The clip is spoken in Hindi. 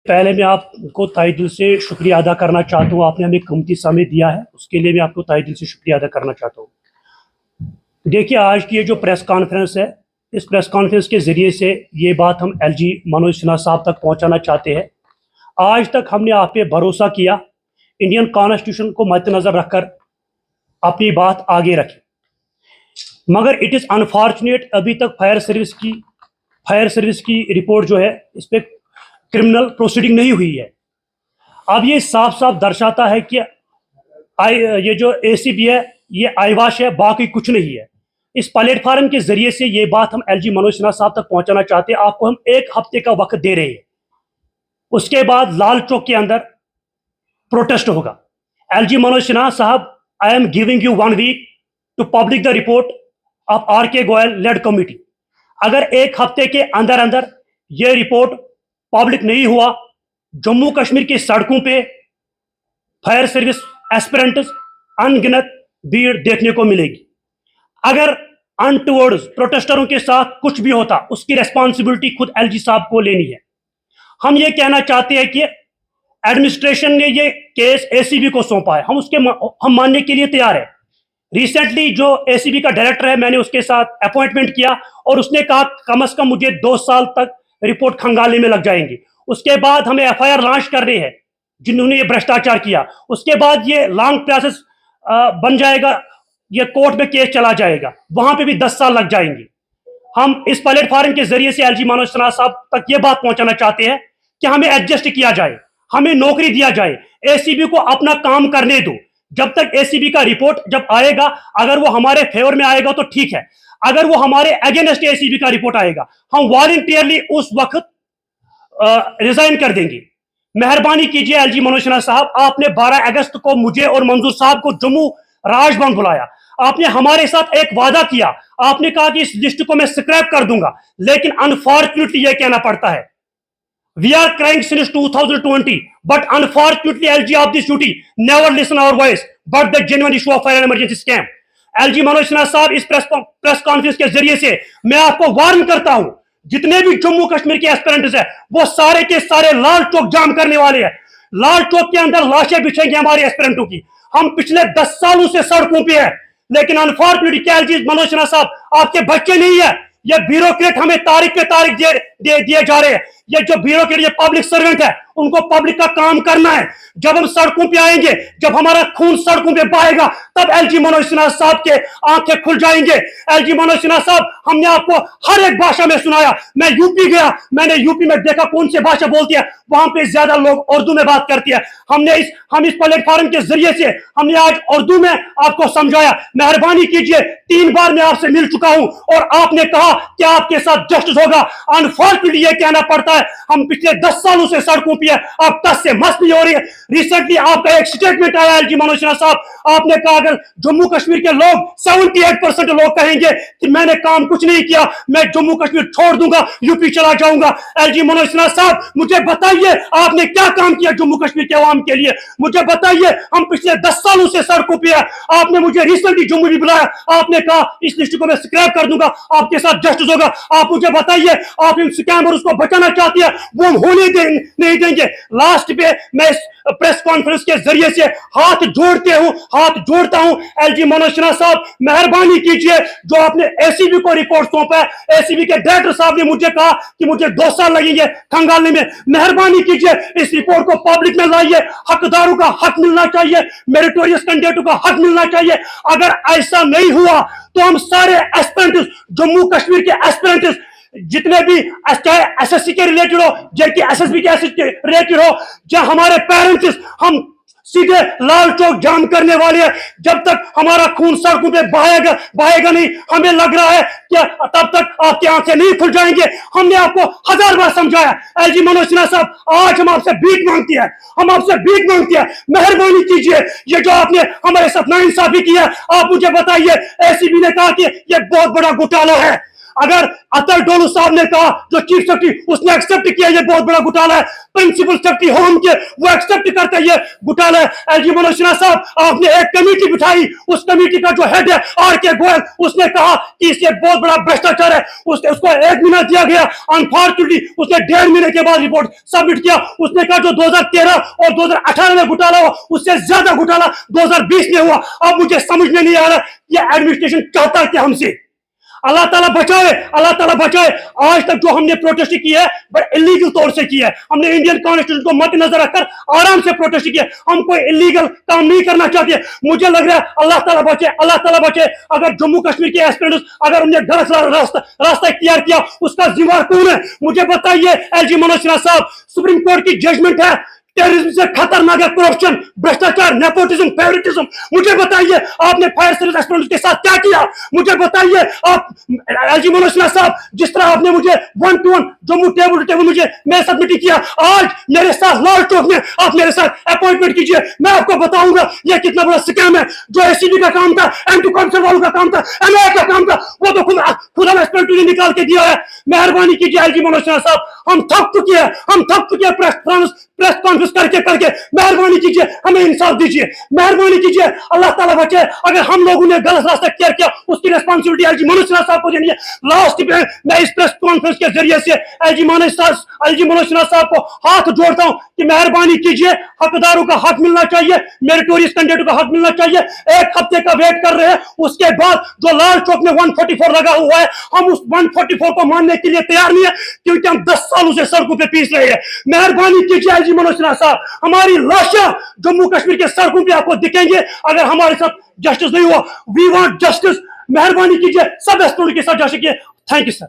पहले मैं आपको तहे दिल से शुक्रिया अदा करना चाहता हूँ। आपने हमें कीमती समय दिया है, उसके लिए मैं आपको तहे दिल से शुक्रिया अदा करना चाहता हूँ। देखिए, आज की ये जो प्रेस कॉन्फ्रेंस है, इस प्रेस कॉन्फ्रेंस के ज़रिए से ये बात हम एलजी मनोज सिन्हा साहब तक पहुँचाना चाहते हैं। आज तक हमने आप पे भरोसा किया, इंडियन कॉन्स्टिट्यूशन को मद्देनज़र रखकर अपनी बात आगे रखी, मगर इट इज़ अनफॉर्चुनेट अभी तक फायर सर्विस की रिपोर्ट जो है, इस पर क्रिमिनल प्रोसीडिंग नहीं हुई है। अब ये साफ साफ दर्शाता है कि ये जो एसीबी है ये आईवाश है, बाकी कुछ नहीं है। इस प्लेटफार्म के जरिए से ये बात हम एलजी मनोज सिन्हा साहब तक पहुंचाना चाहते हैं। आपको हम 1 हफ्ते का वक्त दे रहे हैं, उसके बाद लाल चौक के अंदर प्रोटेस्ट होगा। एलजी मनोज सिन्हा साहब, I am giving you 1 week to public the report of R K. Goyal led committee. अगर 1 हफ्ते के अंदर अंदर ये रिपोर्ट पब्लिक नहीं हुआ, जम्मू कश्मीर की सड़कों पे फायर सर्विस एस्पिरेंट्स अनगिनत भीड़ देखने को मिलेगी। अगर अनटुवर्ड्स प्रोटेस्टरों के साथ कुछ भी होता, उसकी रिस्पॉन्सिबिलिटी खुद एलजी साहब को लेनी है। हम ये कहना चाहते हैं कि एडमिनिस्ट्रेशन ने ये केस एसीबी को सौंपा है, हम मानने के लिए तैयार है। रिसेंटली जो एसीबी का डायरेक्टर है, मैंने उसके साथ अपॉइंटमेंट किया और उसने कहा कम से कम मुझे 2 साल तक रिपोर्ट खंगालने में लग जाएंगे। उसके बाद हमें एफआईआर लॉन्च करने हैं जिन्होंने ये भ्रष्टाचार किया। उसके बाद ये लॉन्ग प्रोसेस बन जाएगा, ये कोर्ट में केस चला जाएगा, वहां पे भी 10 साल लग जाएंगे। हम इस प्लेटफॉर्म के जरिए से एलजी मनोज सिन्हा साहब तक ये बात पहुंचाना चाहते हैं कि हमें एडजस्ट किया जाए, हमें नौकरी दिया जाए, एसीबी को अपना काम करने दो। जब तक एसीबी का रिपोर्ट जब आएगा, अगर वो हमारे फेवर में आएगा तो ठीक है, अगर वो हमारे अगेंस्ट एसीबी का रिपोर्ट आएगा, हम वॉलंटियरली उस वक्त रिजाइन कर देंगे। मेहरबानी कीजिए एलजी मनोज सिन्हा साहब, आपने 12 अगस्त को मुझे और मंजूर साहब को जम्मू राजभवन बुलाया। आपने हमारे साथ एक वादा किया, आपने कहा कि इस लिस्ट को मैं स्क्रैप कर दूंगा, लेकिन अनफॉर्चुनेटली यह कहना पड़ता है, we are crying since 2020, but unfortunately LG of this duty never listen our voice but the genuine issue of fire emergency scam. LG Manoj Sinha साहब, इस प्रेस कॉन्फ्रेंस के जरिए से मैं आपको वार्न करता हूं, जितने भी जम्मू कश्मीर के एस्पिरेंट्स है वो सारे के सारे लाल चौक जाम करने वाले हैं। लाल चौक के अंदर लाशें बिछेंगी हमारे एस्पिरेंटों की। हम पिछले 10 सालों से सड़कों पे है, लेकिन अनफॉर्चुनेटली एलजी मनोज सिन्हा साहब, आपके बच्चे नहीं है। ये ब्यूरोक्रेट हमें तारीख पे तारीख दिए जा रहे हैं। ये जो ब्यूरोक्रेट, ये पब्लिक सर्वेंट है, उनको पब्लिक का काम करना है। जब हम सड़कों पे आएंगे, जब हमारा खून सड़कों पे बहेगा, तब एलजी मनोज सिन्हा साहब के आंखें खुल जाएंगे। एलजी मनोज सिन्हा साहब, हमने आपको हर एक भाषा में सुनाया। मैं यूपी गया, मैंने यूपी में देखा कौन सी भाषा बोलती है, वहां पे ज्यादा लोग उर्दू में बात करती है। हम इस प्लेटफॉर्म के जरिए से हमने आज उर्दू में आपको समझाया। मेहरबानी कीजिए, 3 बार मैं आपसे मिल चुका हूं और आपने कहा कि आपके साथ जस्टिस होगा। अनफॉर्चुनेटली ये कहना पड़ता है, हम पिछले 10 सालों से सड़कों पे है, आप 10 से मस्त नहीं हो रही है। रिसेंटली आपका एक स्टेटमेंट आया एलजी मनोज सिन्हा साहब, आपने कहा अगर जम्मू कश्मीर के लोग 78% लोग कहेंगे कि मैंने काम कुछ नहीं किया, मैं जम्मू कश्मीर छोड़ दूंगा, यूपी चला जाऊंगा। एलजी मनोज सिन्हा साहब, मुझे बताइए आपने क्या काम किया जम्मू कश्मीर के अवाम के लिए, मुझे बताइए। हम पिछले 10 सालों से सड़कों पे है, आपने मुझे रिसेंटली जम्मू भी बुलाया, आपने कहा इस लिस्ट को मैं स्क्रैप कर दूंगा, आपके साथ जस्टिस होगा। आप मुझे बताइए, आप इन स्कैमर्स को बचाना चाहती है, वो हम होने नहीं देंगे। लास्ट पे मैं इस प्रेस कॉन्फ्रेंस के जरिए से हाथ जोड़ता हूं एलजी मनोज सिन्हा साहब, मेहरबानी कीजिए। जो आपने एसीबी को रिपोर्ट सौंपा है, एसीबी के डायरेक्टर साहब ने मुझे कहा कि मुझे 2 साल लगेंगे खंगालने में। मेहरबानी कीजिए, इस रिपोर्ट को पब्लिक में लाइए। हकदारों का हक मिलना चाहिए, मेरिटोरियस कैंडिडेटों का हक मिलना चाहिए। अगर ऐसा नहीं हुआ तो हम सारे एस्पिरेंट्स, जम्मू कश्मीर के एस्पिरेंट्स, जितने भी चाहे एसएससी के रिलेटेड हो, जबकि एसएसबी के रिलेटेड हो, जो हमारे पेरेंट्स, हम सीधे लाल चौक जाम करने वाले हैं। जब तक हमारा खून सड़कों पे बहेगा नहीं, हमें लग रहा है कि तब तक आपकी आंखें नहीं खुल जाएंगे। हमने आपको 1000 बार समझाया। एलजी मनोज सिन्हा साहब, आज हम आपसे भीख मांगती है, मेहरबानी कीजिए। ये जो आपने हमारे साथ नाइंसाफी किया, आप मुझे बताइए। एसीबी ने कहा कि ये बहुत बड़ा घोटाला है, अगर अतर डोलू साहब ने कहा, जो चीफ सेक्रेटरी, उसने एक्सेप्ट किया ये बहुत बड़ा घोटाला है, प्रिंसिपल सेक्रेटरी होम के वो एक्सेप्ट करते हैं ये घोटाला है। एलजी मनोज सिन्हा साहब, आपने एक कमेटी बिठाई, उस कमेटी का जो हेड है आर.के. गोयल, उसने कहा कि इससे बहुत बड़ा भ्रष्टाचार है, उसको 1 महीना दिया गया। अनफॉर्चुनेटली उसने 1.5 महीने के बाद रिपोर्ट सबमिट किया। उसने कहा जो 2013 और 2018 में घोटाला हुआ, उससे ज्यादा घोटाला 2020 में हुआ। अब मुझे समझ में नहीं आ रहा ये एडमिनिस्ट्रेशन चाहता क्या हमसे। अल्लाह ताला बचाए, अल्लाह ताला बचाए। आज तक जो हमने प्रोटेस्ट की है बट इलीगल तौर से की है, हमने इंडियन कॉन्स्टिट्यूशन को मद्देनजर रखकर आराम से प्रोटेस्ट किया, हम कोई इलीगल काम नहीं करना चाहते। मुझे लग रहा है अल्लाह ताला बचाए, अल्लाह ताला बचाए। अगर जम्मू कश्मीर के एस्पिरेंट्स अगर उन्हें गलत रास्ता इख्तियार किया, उसका जिम्मेदार कौन है मुझे बताइए। एलजी मनोज सिन्हा साहब, सुप्रीम कोर्ट की जजमेंट है, टेररिज्म से खतरनाक है करप्शन, भ्रष्टाचार, नेपोटिज्म, फेवरेटिज्म। मुझे बताइए आपने फायर सर्विस एस्पिरेंट्स के साथ क्या किया। मुझे बताइए आप एलजी मनोज सिन्हा साहब, जिस तरह आपने मुझे 1-to-1 Jammu table to table मुझे मैं सब मीटिंग किया, आज मेरे साथ लाल चौक में आप मेरे साथ अपॉइंटमेंट कीजिए, मैं आपको बताऊंगा ये कितना बड़ा स्कैम है। जो एसीबी का काम था, एंटी करप्शन वालों का काम था, एमआई का काम था, वो तो खुद एस्पिरेंट ने निकाल के दिया है। मेहरबानी कीजिए एलजी मनोज सिन्हा साहब, हम थक चुके हैं, हम थक चुके हैं प्रेस कॉन्फ्रेंस करके मेहरबानी कीजिए, हमें इंसाफ दीजिए, मेहरबानी कीजिए। अल्लाह ताला बचाए, अगर हम लोगों ने गलत रास्ता इख्तियार किया उसकी रिस्पांसिबिलिटी एलजी मनोज सिन्हा साहब को देनी है। लास्ट में मैं इस प्रेस कॉन्फ्रेंस के जरिए से एलजी मनोज सिन्हा साहब को हाथ जोड़ता हूं कि मेहरबानी कीजिए, हकदारों का हक मिलना चाहिए, मेरिटोरियस कैंडिडेट का हक मिलना चाहिए। 1 हफ्ते का वेट कर रहे हैं, उसके बाद जो लाल चौक में 144 लगा हुआ है, हम उस 144 को मानने के लिए तैयार नहीं है, क्योंकि हम 10 सालों से सड़कों पे पीस रहे हैं। मेहरबानी कीजिए एलजी मनोज सिन्हा साहब, हमारी लाशें जम्मू कश्मीर के सड़कों पे आपको दिखेंगे अगर हमारे साथ जस्टिस नहीं हुआ। वी वांट जस्टिस, मेहरबानी कीजिए सब एस्पिरेंट के साथ जस्टिस कीजिए। Thank you sir.